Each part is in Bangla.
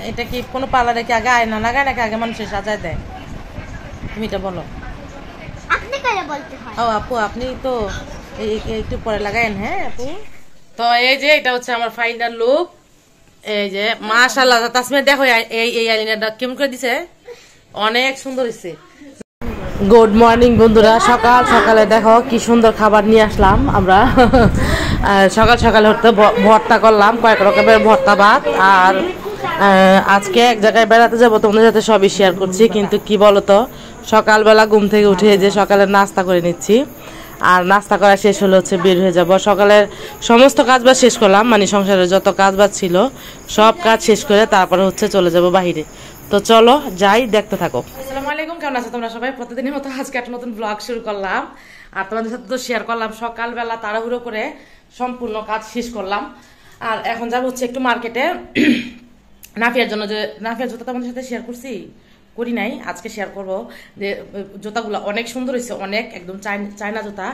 এটা কি কোনো পার্লারে কি আগে আয়না লাগায় নাকি আগে মানুষের সাজায় দেয়? তুমি এটা বলো। ও আপু, আপনি তো একটু পরে লাগায়েন। হ্যাঁ আপু। তো এই যে এটা হচ্ছে আমার ফাইনাল লুক। এই যে মাশাআল্লাহ, তাসমিয়া দেখো এই আইলাইনারটা কেমন করে দিছে, অনেক সুন্দর হয়েছে। গুড মর্নিং বন্ধুরা, সকাল সকালে দেখো কি সুন্দর খাবার নিয়ে আসলাম আমরা। সকাল সকালে হতে ভর্তা করলাম, কয়েক রকমের ভর্তা ভাত। আর আজকে এক জায়গায় বেড়াতে যাবো, তোমাদের সাথে সবই শেয়ার করছি। কিন্তু কি বলতো, সকালবেলা ঘুম থেকে উঠে যে সকালের নাস্তা করে নিচ্ছি, আর নাস্তা করা শেষ হলে হচ্ছে বের হয়ে যাব। সকালের সমস্ত কাজবাজ শেষ করলাম, মানে সংসারের যত কাজবাজ ছিল সব কাজ শেষ করে তারপরে হচ্ছে চলে যাব বাহিরে। তো চলো যাই, দেখতে থাকো। আসসালামু আলাইকুম, কেমন আছো তোমরা সবাই? প্রতিদিনের মতো আজকে একটা নতুন ব্লগ শুরু করলাম, আর তোমাদের সাথে তো শেয়ার করলাম সকালবেলা তাড়াহুড়ো করে সম্পূর্ণ কাজ শেষ করলাম। আর এখন যাবো হচ্ছে একটু মার্কেটে নাফিয়ার জন্য। যে নাফিয়ার জুতা তোমাদের সাথে শেয়ার করছি, করি নাই, আজকে শেয়ার করবো। যে জুতাগুলো অনেক সুন্দর হয়েছে, অনেক একদম চায়না জুতা।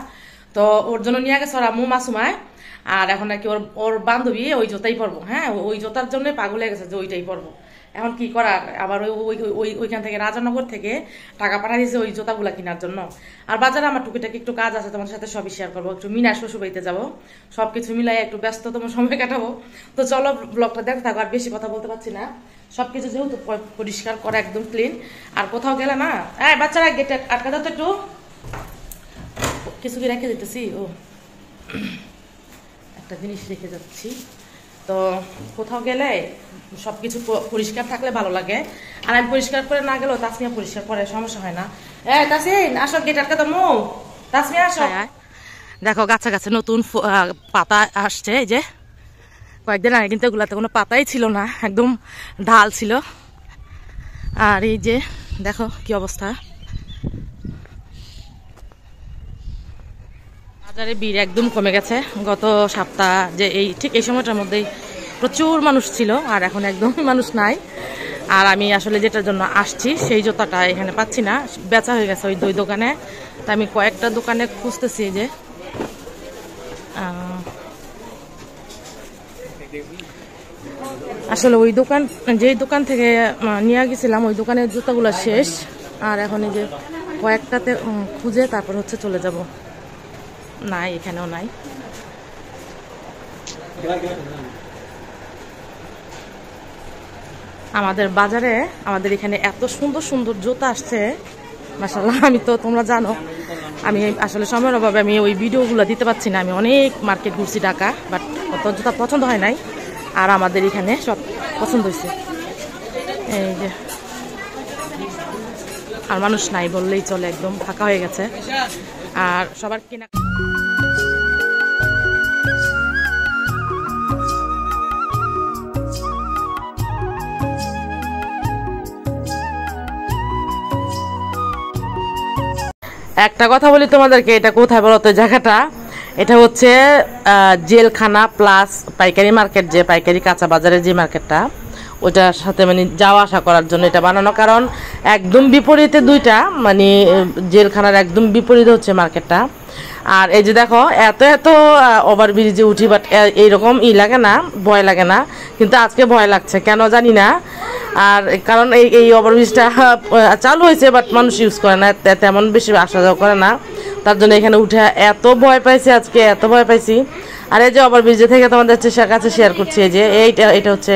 তো ওর জন্য নিয়ে গেছে ওর আম্মু মাসুমায়, আর এখন নাকি ওর বান্ধবী ওই জুতাই পরবো। হ্যাঁ, ওই জুতার জন্য পাগল হয়ে গেছে যে ওইটাই পরবো। এখন কি করার, আবার ওইখান থেকে রাজানগর থেকে টাকা পাঠিয়ে দিয়েছে ওই জুতাগুলা কেনার জন্য। আর বাজারে আমার টুকিটাকি একটু কাজ আছে, তোমার সাথে সবই শেয়ার করবো। একটু মিনা শ্বশুর বাড়িতে যাবো, সবকিছু মিলাই একটু ব্যস্ততম সময় কাটাবো। তো চলো ব্লগটা দেখতে থাকো, আর বেশি কথা বলতে পারছি না। সবকিছু যেহেতু পরিষ্কার করা একদম ক্লিন। আর কোথাও গেলে না, বাচ্চারা গেটে আটকা দাও তো, একটু কিছু কি রেখে দিতেছি। ও একটা জিনিস রেখে যাচ্ছি। তো কোথাও গেলে সবকিছু পরিষ্কার থাকলে ভালো লাগে। আর আমি পরিষ্কার করে না গেলেও তাসমিয়া পরিষ্কার করে, সমস্যা হয় না। তাসমিন আসো, গেট আটকা দাও। তাসমিয়া আসো। দেখো গাছে গাছে নতুন পাতা আসছে। এই যে কয়েকদিন আগে কিন্তু এগুলাতে কোনো পাতাই ছিল না, একদম ঢাল ছিল। আর এই যে দেখো কি অবস্থা, বাজারে ভিড় একদম কমে গেছে। গত সপ্তাহ যে ঠিক এই সময়টার মধ্যেই প্রচুর মানুষ ছিল, আর এখন একদম মানুষ নাই। আর আমি আসলে যেটার জন্য আসছি সেই জুতাটা এখানে পাচ্ছি না, বেচা হয়ে গেছে ওই দুই দোকানে। তা আমি কয়েকটা দোকানে খুঁজতেছি। যে আসলে ওই দোকান, যেই দোকান থেকে নিয়ে গেছিলাম ওই দোকানের জুতাগুলো শেষ। আর এখন এই যে কয়েকটাতে খুঁজে তারপর হচ্ছে চলে যাব। নাই, এখানেও নাই। আমাদের বাজারে, আমাদের এখানে এত সুন্দর সুন্দর জুতা আসছে মাশাআল্লাহ। আমি তো, তোমরা জানো আমি আসলে সময়ের অভাবে আমি ওই ভিডিওগুলো দিতে পারছি না। আমি অনেক মার্কেট ঘুরছি ঢাকা, বাট অত জুতা পছন্দ হয় নাই। আর আমাদের এখানে সব পছন্দ হয়েছে। এই যে আর মানুষ নাই বললেই চলে, একদম ফাঁকা হয়ে গেছে। আর সবার কেনা একটা কথা বলি তোমাদেরকে, এটা কোথায় বলো তো জায়গাটা? এটা হচ্ছে জেলখানা প্লাস পাইকারি মার্কেট, যে পাইকারি কাঁচা বাজারের যে মার্কেটটা, ওটার সাথে মানে যাওয়া আসা করার জন্য এটা বানানো। কারণ একদম বিপরীতে দুইটা, মানে জেলখানার একদম বিপরীতে হচ্ছে মার্কেটটা। আর এই যে দেখো এত এত ওভারব্রিজে উঠি, বাট এইরকম লাগে না, ভয় লাগে না। কিন্তু আজকে ভয় লাগছে, কেন জানি না। আর কারণ এই ওভারব্রিজটা চালু হয়েছে, বাট মানুষ ইউজ করে না, তেমন বেশি আসা যাওয়া করে না। তার জন্য এখানে উঠে এত ভয় পাইছি আজকে, এত ভয় পাইছি। আর এই যে ওভারব্রিজে থেকে তোমাদের কাছে শেয়ার করছি, এই যে এটা হচ্ছে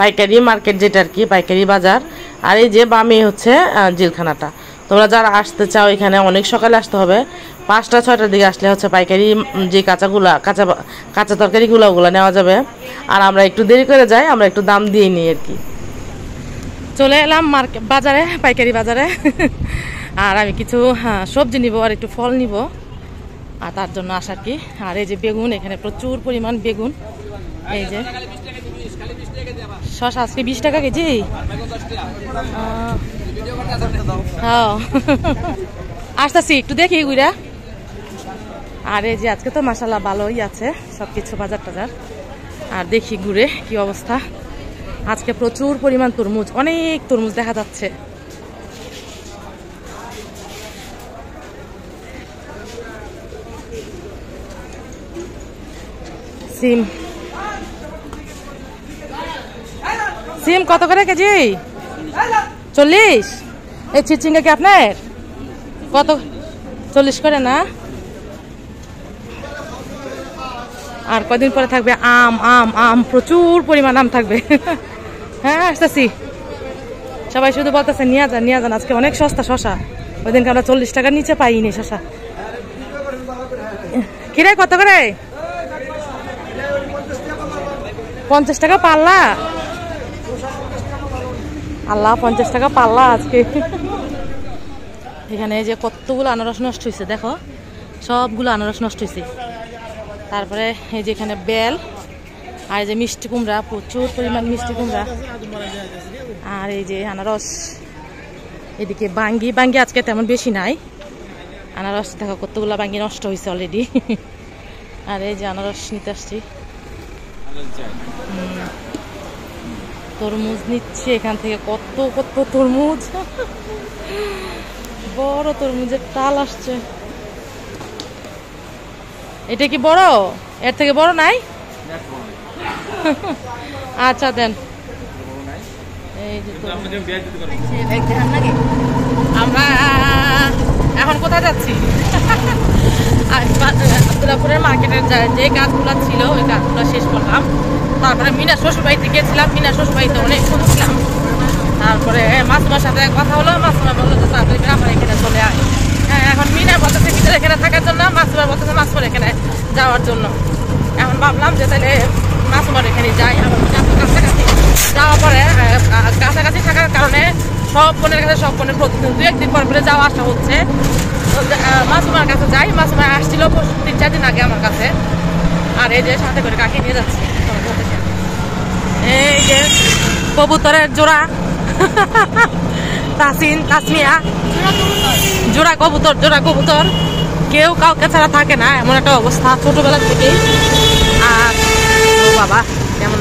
পাইকারি মার্কেট, যেটা আর কি পাইকারি বাজার। আর এই যে বামে হচ্ছে জেলখানাটা। তোমরা যারা আসতে চাও এখানে অনেক সকালে আসতে হবে, 5টা-6টার দিকে আসলে হচ্ছে পাইকারি যে কাঁচা তরকারিগুলো ওগুলো নেওয়া যাবে। আর আমরা একটু দেরি করে যাই, আমরা একটু দাম দিয়ে নিই আর কি। চলে এলাম মার্কেট বাজারে, পাইকারি বাজারে। আর আমি কিছু সবজি নিব আর একটু ফল নিব, আর তার জন্য আসা কি। আর এই যে বেগুন, এখানে প্রচুর পরিমাণ বেগুন। এই যে শসা আজকে 20 টাকা কেজি। হ্যাঁ আসতেছি, একটু দেখি ঘুরা। আর এই যে আজকে তো মাশাআল্লাহ ভালোই আছে সবকিছু, বাজার টাজার। আর দেখি ঘুরে কি অবস্থা। আজকে প্রচুর পরিমাণ তরমুজ, অনেক তরমুজ দেখা যাচ্ছে। সিম সিম কত করে কেজি? 40। এই চিচিঙ্গা কি আপনার? কত? 40 করে না? আর কদিন পরে থাকবে আম, আম, আম, প্রচুর পরিমাণ আম থাকবে। হ্যাঁ আসতেছি। সবাই শুধু বলতেছে নিয়ে যান, নিয়ে যান, আজকে অনেক সস্তা শশা। ওই দিনকে আমরা 40 টাকার নিচে পাইনি শশা। কিরে কত করে? 50 টাকা পাল্লা? আল্লাহ, 50 টাকা পাল্লা আজকে। এখানে যে কতগুলো আনারস নষ্ট হয়েছে দেখো, সবগুলো আনারস নষ্ট হয়েছে। তারপরে এই যে এখানে বেল, আর এই যে মিষ্টি কুমড়া, প্রচুর পরিমাণ মিষ্টি কুমড়া, আর এই যে আনারস। এদিকে বাঙ্গি, বাঙ্গি আজকে তেমন বেশি নাই। আনারস দেখো কতগুলো বাঙ্গি নষ্ট হয়েছে অলরেডি। আর এই যে আনারস নিতে আসছি। তরমুজ নিচ্ছে এখান থেকে, কত কত তরমুজ, বড় তরমুজের টাল আসছে। এটা কি বড়? এর থেকে বড় নাই? আচ্ছা দেন। আমরা এখন কোথায় যাচ্ছি? আব্দুল্লাহপুরের মার্কেটের যে কাজগুলো ছিল ওই কাজগুলো শেষ করলাম। তারপরে মিনা শ্বশুরবাড়িতে গিয়েছিলাম, মিনা শ্বশুরবাড়িতে অনেক ছিলাম। তারপরে মাসুমার সাথে কথা হলো, মাসুমা বললো যে তাড়াতাড়ি আমার এখানে চলে আয়। হ্যাঁ, এখন মিনা বলতেছে ভিতরে এখানে থাকার জন্য, মাসুমা বলতেছে মাসুমার এখানে যাওয়ার জন্য। এখন ভাবলাম যে তাহলে মাসুমার এখানে যাই। আমার কাছাকাছি যাওয়ার পরে কাছাকাছি থাকার কারণে সব বোনের কাছে, সব বোনের প্রতিদিন 2-1 দিন পর পরে যাওয়া আসা হচ্ছে। মাসুমার কাছে যাই। মাসুমা আসছিল 3-4 দিন আগে আমার কাছে। আর এই যে সাথে করে কাকে নিয়ে যাচ্ছি, এই যে কবুতরের জোড়া, তাসিন, তাসমিয়া, জোড়া কবুতর, জোড়া কবুতর। কেউ কাউকে ছাড়া থাকে না, এমন একটা অবস্থা ছোটবেলা থেকেই। আর ও বাবা কেমন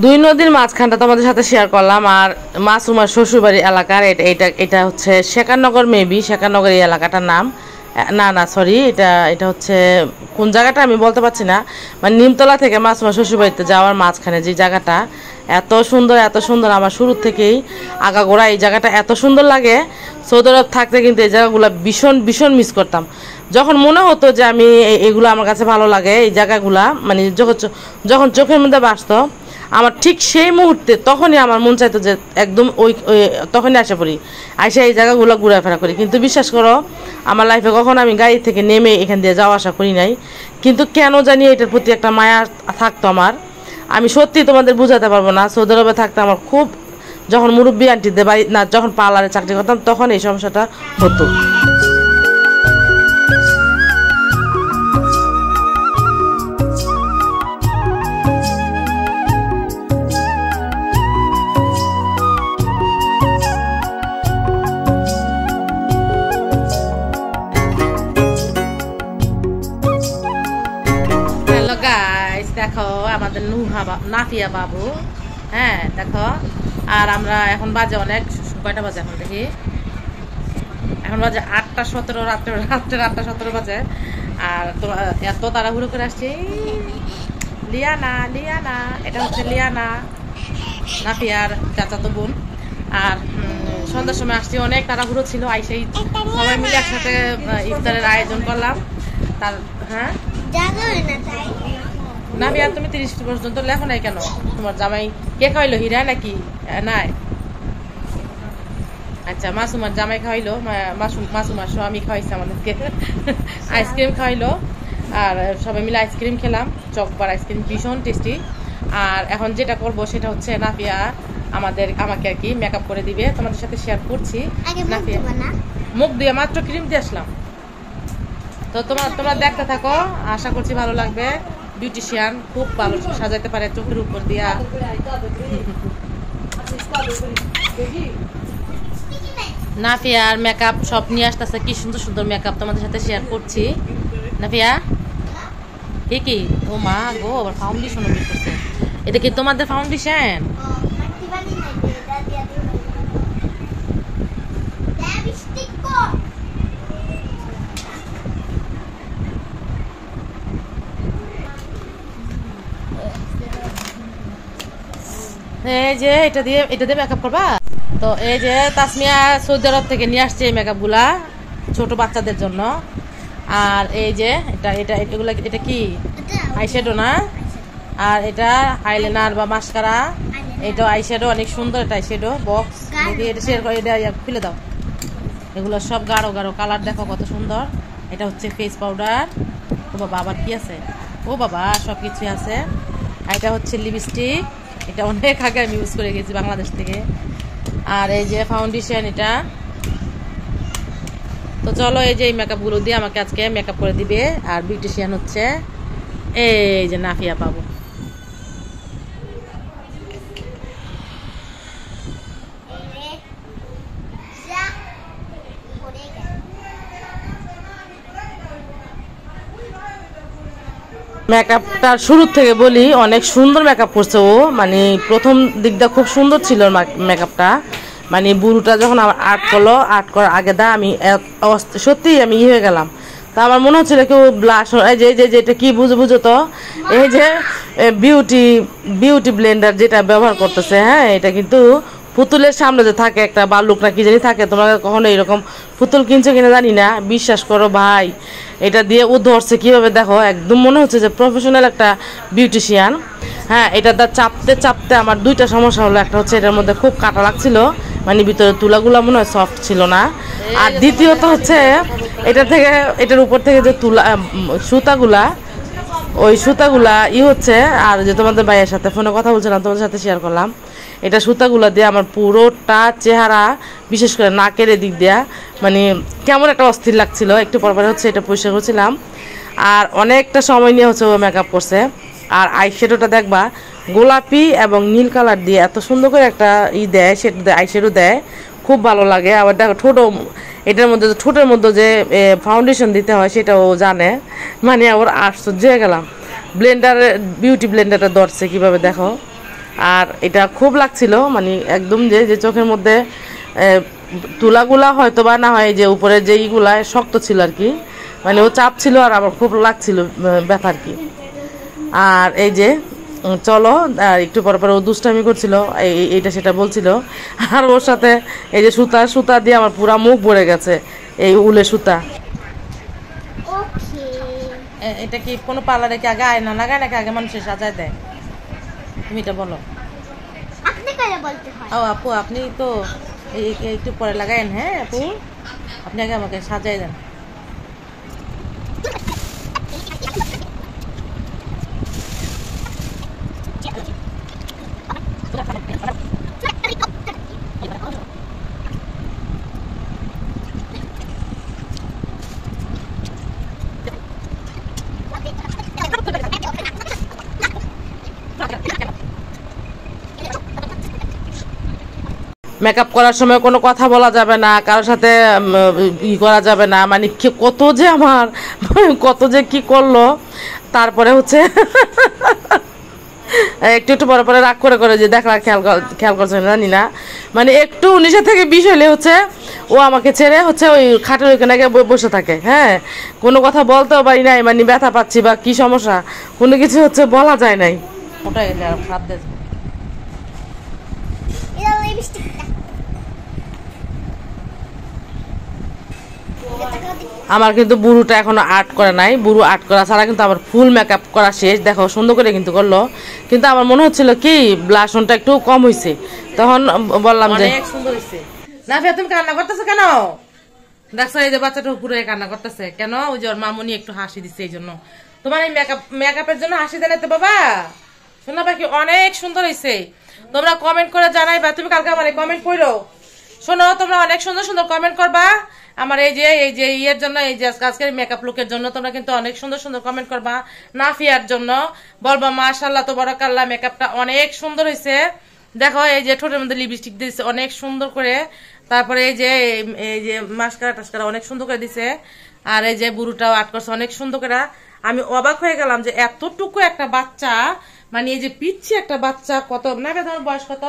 দুই নদীর মাঝখানটা তোমাদের সাথে শেয়ার করলাম। আর মাসুমার শ্বশুরবাড়ি এলাকার এটা হচ্ছে শেখারনগর, মেবি শেখারনগর এই এলাকাটার নাম। না সরি, এটা হচ্ছে কোন জায়গাটা আমি বলতে পারছি না। মানে নিমতলা থেকে মাসুমার শ্বশুরবাড়িতে যাওয়ার মাঝখানে যে জায়গাটা, এত সুন্দর, এত সুন্দর। আমার শুরু থেকেই আগাগোড়া এই জায়গাটা এত সুন্দর লাগে। সৌদি আরব থাকতে কিন্তু এই জায়গাগুলো ভীষণ ভীষণ মিস করতাম। যখন মনে হতো যে আমি এগুলো আমার কাছে ভালো লাগে, এই জায়গাগুলা মানে যখন চোখের মধ্যে বাসত, আমার ঠিক সেই মুহূর্তে তখনই আমার মন চাইতো যে একদম তখনই আসা পড়ি, আসে এই জায়গাগুলো ঘোরাফেরা করি। কিন্তু বিশ্বাস করো, আমার লাইফে কখনো আমি গাড়ি থেকে নেমে এখান দিয়ে যাওয়া আসা করি নাই। কিন্তু কেন জানি এটার প্রতি একটা মায়া থাকতো আমার। আমি সত্যি তোমাদের বোঝাতে পারবো না। সৌদি আরবে থাকতে আমার খুব, যখন মুরব্বী আন্টিদের বাড়ি না, যখন পার্লারে চাকরি করতাম তখন এই সমস্যাটা হতো। দেখো আমাদের নাফিয়া বাবু, হ্যাঁ দেখো। আর আমরা এখন বাজে অনেক, কয়টা বাজে এখন দেখি, এখন বাজে 8:17, রাত্রের 8:17 বাজে। আর তোমরা এত তাড়াহুড়ো করে আসছে। লিয়ানা, লিয়ানা, এটা হচ্ছে লিয়ানা, নাফিয়ার চাচাতো বোন। আর সন্ধ্যার সময় আসছি, অনেক তাড়াহুড়ো ছিল। আইসেই সবাই মিলে একসাথে ইফতারের আয়োজন করলাম। তার হ্যাঁ নাফিয়া, তুমি 30 পর্যন্ত লেখো নাই কেন? তোমার জামাই কে খাইলো? হীরা নাকি? নাই, আচ্ছা মাসুমার জামাই খাইলো, মাসুমার স্বামী খাওয়াইছে আমাদেরকে, আইসক্রিম খাইলো। আর সবাই মিলে আইসক্রিম খেলাম, চকবার আইসক্রিম, ভীষণ টেস্টি। আর এখন যেটা করব সেটা হচ্ছে নাফিয়া আমাকে আর কি মেকআপ করে দিবে, তোমাদের সাথে শেয়ার করছি। নাফিয়া মুখ দিয়ে মাত্র ক্রিম দিয়ে আসলাম। তো তোমরা দেখতে থাকো, আশা করছি ভালো লাগবে। বিউটিশিয়ান, খুব ভালো সাজাতে পারে চোখের উপর দিয়া। নাফিয়ার মেকআপ সব নিয়ে আসতেছে, কি সুন্দর সুন্দর মেকআপ তোমাদের সাথে শেয়ার করছি। নাফিয়া কি ও মা গো, আবার ফাউন্ডেশন বের করছে। এটা কি তোমাদের ফাউন্ডেশন? এই যে এটা দিয়ে মেকআপ করবা তো। এই যে তাসমিয়া সৌদি আরব থেকে নিয়ে আসছে এই মেকআপ গুলা ছোট বাচ্চাদের জন্য। আর এই যে এগুলা এটা কি আইশ্যাডো না, আর এটা আইলাইনার বা মাস্কারা। এটা আইশ্যাডো, অনেক সুন্দর এটা আইশ্যাডো বক্স। এটা শেয়ার করে, এটা খুলে দাও। এগুলো সব গাঢ় গাঢ় কালার, দেখো কত সুন্দর। এটা হচ্ছে ফেস পাউডার। ও বাবা আবার কি আছে, ও বাবা সব কিছুই আছে। আর এটা হচ্ছে লিপস্টিক, এটা অনেক আগে আমি ইউজ করে গেছি বাংলাদেশ থেকে। আর এই যে ফাউন্ডেশন এটা। তো চলো, এই যে এই মেকআপগুলো দিয়ে আমাকে আজকে মেকআপ করে দিবে। আর বিউটিশিয়ান হচ্ছে এই যে নাফিয়া পাবো। মেকআপটার শুরু থেকে বলি, অনেক সুন্দর মেকআপ করছে ও। মানে প্রথম দিকটা খুব সুন্দর ছিল মেকআপটা। মানে বুড়োটা যখন আমার আর্ট করলো, আর্ট করার আগে আমি সত্যিই আমি হয়ে গেলাম। তা আমার মনে হচ্ছিল কেউ ব্লাশ, এই যে এটা কি বুঝো তো, এই যে বিউটি ব্লেন্ডার যেটা ব্যবহার করতেছে। হ্যাঁ, এটা কিন্তু পুতুলের সামনে যে থাকে একটা বালুক না কি জানি থাকে, তোমরা কখনো এরকম পুতুল কিনছো কিনা জানি না, বিশ্বাস করো ভাই, এটা দিয়ে ও ধরছে কিভাবে দেখো, একদম মনে হচ্ছে যে প্রফেশনাল একটা বিউটিশিয়ান। হ্যাঁ, এটা চাপতে চাপতে আমার দুইটা সমস্যা হলো। একটা হচ্ছে এটার মধ্যে খুব কাটা লাগছিল, মানে ভিতরে তুলাগুলা মনে হয় সফট ছিল না। আর দ্বিতীয়ত হচ্ছে এটার উপর থেকে যে সুতাগুলা, ওই সুতাগুলা হচ্ছে। আর যে তোমাদের ভাইয়ের সাথে ফোনে কথা বলছিলাম, তোমাদের সাথে শেয়ার করলাম, এটা সুতাগুলা দিয়ে আমার পুরোটা চেহারা, বিশেষ করে নাকের এদিক দিয়া মানে কেমন একটা অস্থির লাগছিল। একটু পরপরে হচ্ছে এটা পরিষ্কার করছিলাম। আর অনেকটা সময় নিয়ে হচ্ছে ও মেকআপ করছে। আর আইশ্যাডোটা দেখবা গোলাপি এবং নীল কালার দিয়ে এত সুন্দর করে একটা দেয়, সেটা আইশ্যাডো দেয়, খুব ভালো লাগে। আবার দেখো এটার মধ্যে ঠোঁটের মধ্যে যে ফাউন্ডেশন দিতে হয় সেটা ও জানে। মানে ওর আশ্চর্য হয়ে গেলাম, বিউটি ব্লেন্ডারটা ধরছে কিভাবে দেখো। আর এটা খুব লাগছিল, মানে একদম যে চোখের মধ্যে তুলাগুলা হয়তো বা না হয়, যে উপরে যে ইগুলা শক্ত ছিল আর কি, মানে ও চাপ ছিল আর আমার খুব লাগছিল ব্যথা আর কি। আর এই যে চলো, আর একটু পর ও দুষ্টামি করছিল, এইটা সেটা বলছিল। আর ওর সাথে এই যে সুতা দিয়ে আমার পুরা মুখ ভরে গেছে, এই উলের সুতা। এটা কি কোনো পার্লারে কি আগে আয়না লাগায় নাকি আগে মানুষের সাজায় দেয়? তুমি এটা বলো। ও আপু, আপনি তো একটু পরে লাগায়েন। হ্যাঁ আপু, আপনি আগে আমাকে সাজাই দেন। মেকআপ করার সময় কোনো কথা বলা যাবে না, কারোর সাথে করা যাবে না। মানে কত যে কি করলো। তারপরে হচ্ছে একটু পরে রাগ করে যে দেখলা খেয়াল করছে না জানি না, মানে একটু 19 থেকে 20 হলে হচ্ছে ও আমাকে ছেড়ে হচ্ছে ওই খাটের ওইখানে বসে থাকে। হ্যাঁ, কোনো কথা বলতেও পারি নাই, মানে ব্যথা পাচ্ছি বা কি সমস্যা কোনো কিছু হচ্ছে বলা যায় নাই। ওটাই খারাপ দেয়। আমার কিন্তু বুড়োটা এখনো আর্ট করে নাই, বুড়ো আর্ট করা ছাড়া কিন্তু আমার ফুল মেকআপ করা শেষ। দেখো সুন্দর করে কিন্তু করলো, কিন্তু আমার মনে হচ্ছিল কি ব্লাশনটা একটু কম হয়েছে। তখন বললাম যে অনেক সুন্দর হয়েছে। নাফিয়া তুমি কান্না করতেছো কেন? দেখছো এই যে বাচ্চাটা পুরো কান্না করতেছে কেন? ওই যে ওর মামুনি একটু হাসি দিচ্ছে, এই জন্য। তোমার এই মেকআপের জন্য হাসি দেন তো বাবা। শোনা পাখি অনেক সুন্দর হয়েছে, তোমরা কমেন্ট করে জানাইবা। তুমি কালকে আমার কমেন্ট পড়ো, শোনো, তোমরা অনেক সুন্দর সুন্দর কমেন্ট করবা আমার এই যে ইয়ের জন্য, এই যে আজকের মেকআপ লুকের জন্য তোমরা কিন্তু অনেক সুন্দর সুন্দর কমেন্ট করবা। নাফিয়ার জন্য বলবা মাশাআল্লাহ তাবারাকাল্লাহ, মেকআপটা অনেক সুন্দর হয়েছে। দেখো এই যে ঠোঁটের মধ্যে লিপস্টিক দিয়েছে অনেক সুন্দর করে, তারপরে এই যে মাস্কারা টাস্কারা অনেক সুন্দর করে দিছে, আর এই যে বুড়োটাও আর্ট করছে অনেক সুন্দর করে। আমি অবাক হয়ে গেলাম যে এতটুকু একটা বাচ্চা, মানে এই যে পিচ্ছি একটা বাচ্চা, কত না তোমার বয়স কত?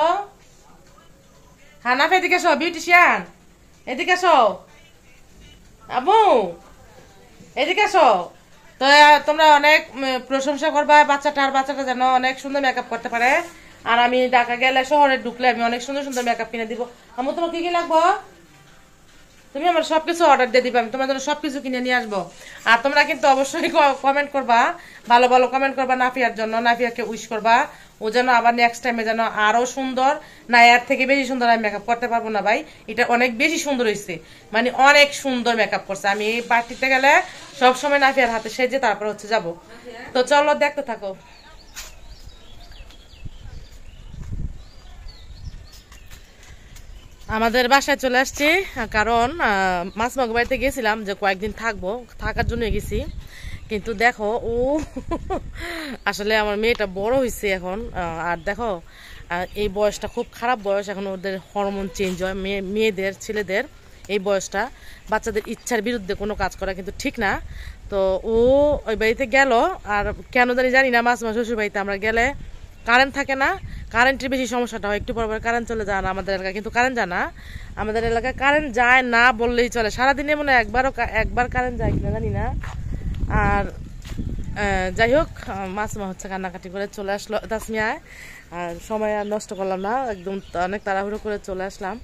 হ্যাঁ নাফিয়া এদিকে আসো, বিউটিশিয়ান এদিকে আসো, আবু এদিকে আসো। তো তোমরা অনেক প্রশংসা করবা বাচ্চাটা যেন অনেক সুন্দর মেকআপ করতে পারে। আর আমি ঢাকা গেলে, শহরে ঢুকলে আমি অনেক সুন্দর সুন্দর মেকআপ কিনে দিব। আমার তোমার কি কি লাগবো তুমি আমার সবকিছু অর্ডার দিয়ে দিবা, আমি তোমার জন্য সবকিছু কিনে নিয়ে আসবো। আর তোমরা কিন্তু অবশ্যই কমেন্ট করবা, ভালো ভালো কমেন্ট করবা নাফিয়ার জন্য, নাফিয়াকে উইশ করবা ও যেন আবার নেক্সট টাইমে যেন আরো সুন্দর, না এর থেকে বেশি সুন্দর আমি মেকআপ করতে পারবো না ভাই, এটা অনেক বেশি সুন্দর হয়েছে, মানে অনেক সুন্দর মেকআপ করছে। আমি এই পার্টিতে গেলে সবসময় নাফিয়ার হাতে সেজে তারপর হচ্ছে যাবো। তো চলো দেখতে থাকো। আমাদের বাসায় চলে আসছি, কারণ মাছমাগ বাড়িতে গেছিলাম যে কয়েকদিন থাকবো, থাকার জন্য গেছি। কিন্তু দেখো ও আসলে আমার মেয়েটা বড় হয়েছে এখন, আর দেখো এই বয়সটা খুব খারাপ বয়স, এখন ওদের হরমোন চেঞ্জ হয় মেয়েদের ছেলেদের, এই বয়সটা বাচ্চাদের ইচ্ছার বিরুদ্ধে কোনো কাজ করা কিন্তু ঠিক না। তো ও ওই বাড়িতে গেল, আর কেন জানি না মাছ শ্বশুর বাড়িতে আমরা গেলে কারেন্ট থাকে না, কারেন্টের বেশি সমস্যাটা হয়, একটু পর পর কারেন্ট চলে যায় না আমাদের এলাকায়, কিন্তু কারেন্ট যায় না আমাদের এলাকায়, কারেন্ট যায় না বললেই চলে, সারাদিনে মনে হয় একবার কারেন্ট যায় কিনা জানি না। আর যাই হোক মাছমা হচ্ছে কান্নাকাটি করে চলে আসলো তাসমিয়ায়, আর সময় আর নষ্ট করলাম না, একদম অনেক তাড়াহুড়ো করে চলে আসলাম।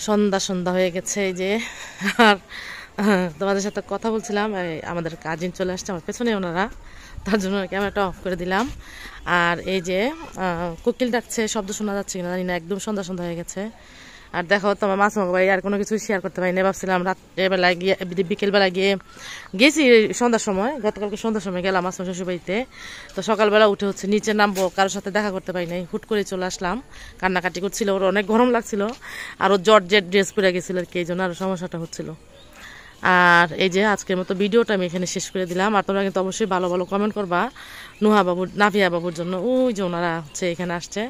সন্ধ্যা হয়ে গেছে এই যে, আর তোমাদের সাথে কথা বলছিলাম, আমাদের কাজিন চলে আসছে আমার পেছনে ওনারা, তার জন্য ক্যামেরাটা অফ করে দিলাম। আর এই যে কোকিল ডাকছে, শব্দ শোনা যাচ্ছে কিনা জানি না, একদম সন্ধ্যা হয়ে গেছে। আর দেখো তোমার মাছ ভাই আর কোনো কিছু শেয়ার করতে পারিনি, ভাবছিলাম রাত্রেবেলায় গিয়ে বিকেলবেলা গেছি সন্ধ্যার সময়, গতকালকে সন্ধ্যার সময় গেলাম মাছ শ্বশুর বাড়িতে। তো সকালবেলা উঠে হচ্ছে নিচে নামবো, কারোর সাথে দেখা করতে পারি নাই, হুট করে চলে আসলাম, কান্নাকাটি করছিল, ওর অনেক গরম লাগছিল, আর ও জর্জেট ড্রেস পরে গেছিল আর কি, এই জন্য আরও সমস্যাটা হচ্ছিল। আর এই যে আজকের মতো ভিডিওটা আমি এখানে শেষ করে দিলাম। আর তোমরা কিন্তু অবশ্যই ভালো ভালো কমেন্ট করবা নাফিয়া বাবুর জন্য, ওই যে ওনারা হচ্ছে এখানে আসছে,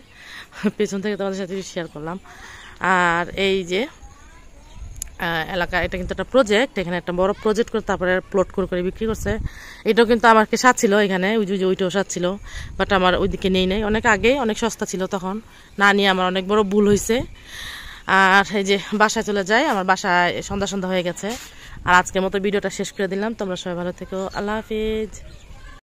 পেছন থেকে তোমাদের সাথে শেয়ার করলাম। আর এই যে এলাকা, এটা কিন্তু একটা প্রজেক্ট, এখানে একটা বড় প্রজেক্ট করে তারপরে প্লট করে বিক্রি করছে। এটাও কিন্তু আমাকে সাথ ছিল এখানে, ওইটাও সাথ ছিল, বাট আমার ওইদিকে নেই অনেক আগে, অনেক সস্তা ছিল তখন, না নিয়ে আমার অনেক বড় ভুল হয়েছে। আর এই যে বাসায় চলে যাই, আমার বাসায় সন্ধ্যা হয়ে গেছে। আর আজকের মতো ভিডিওটা শেষ করে দিলাম, তোমরা সবাই ভালো থেকো, আল্লাহ হাফিজ।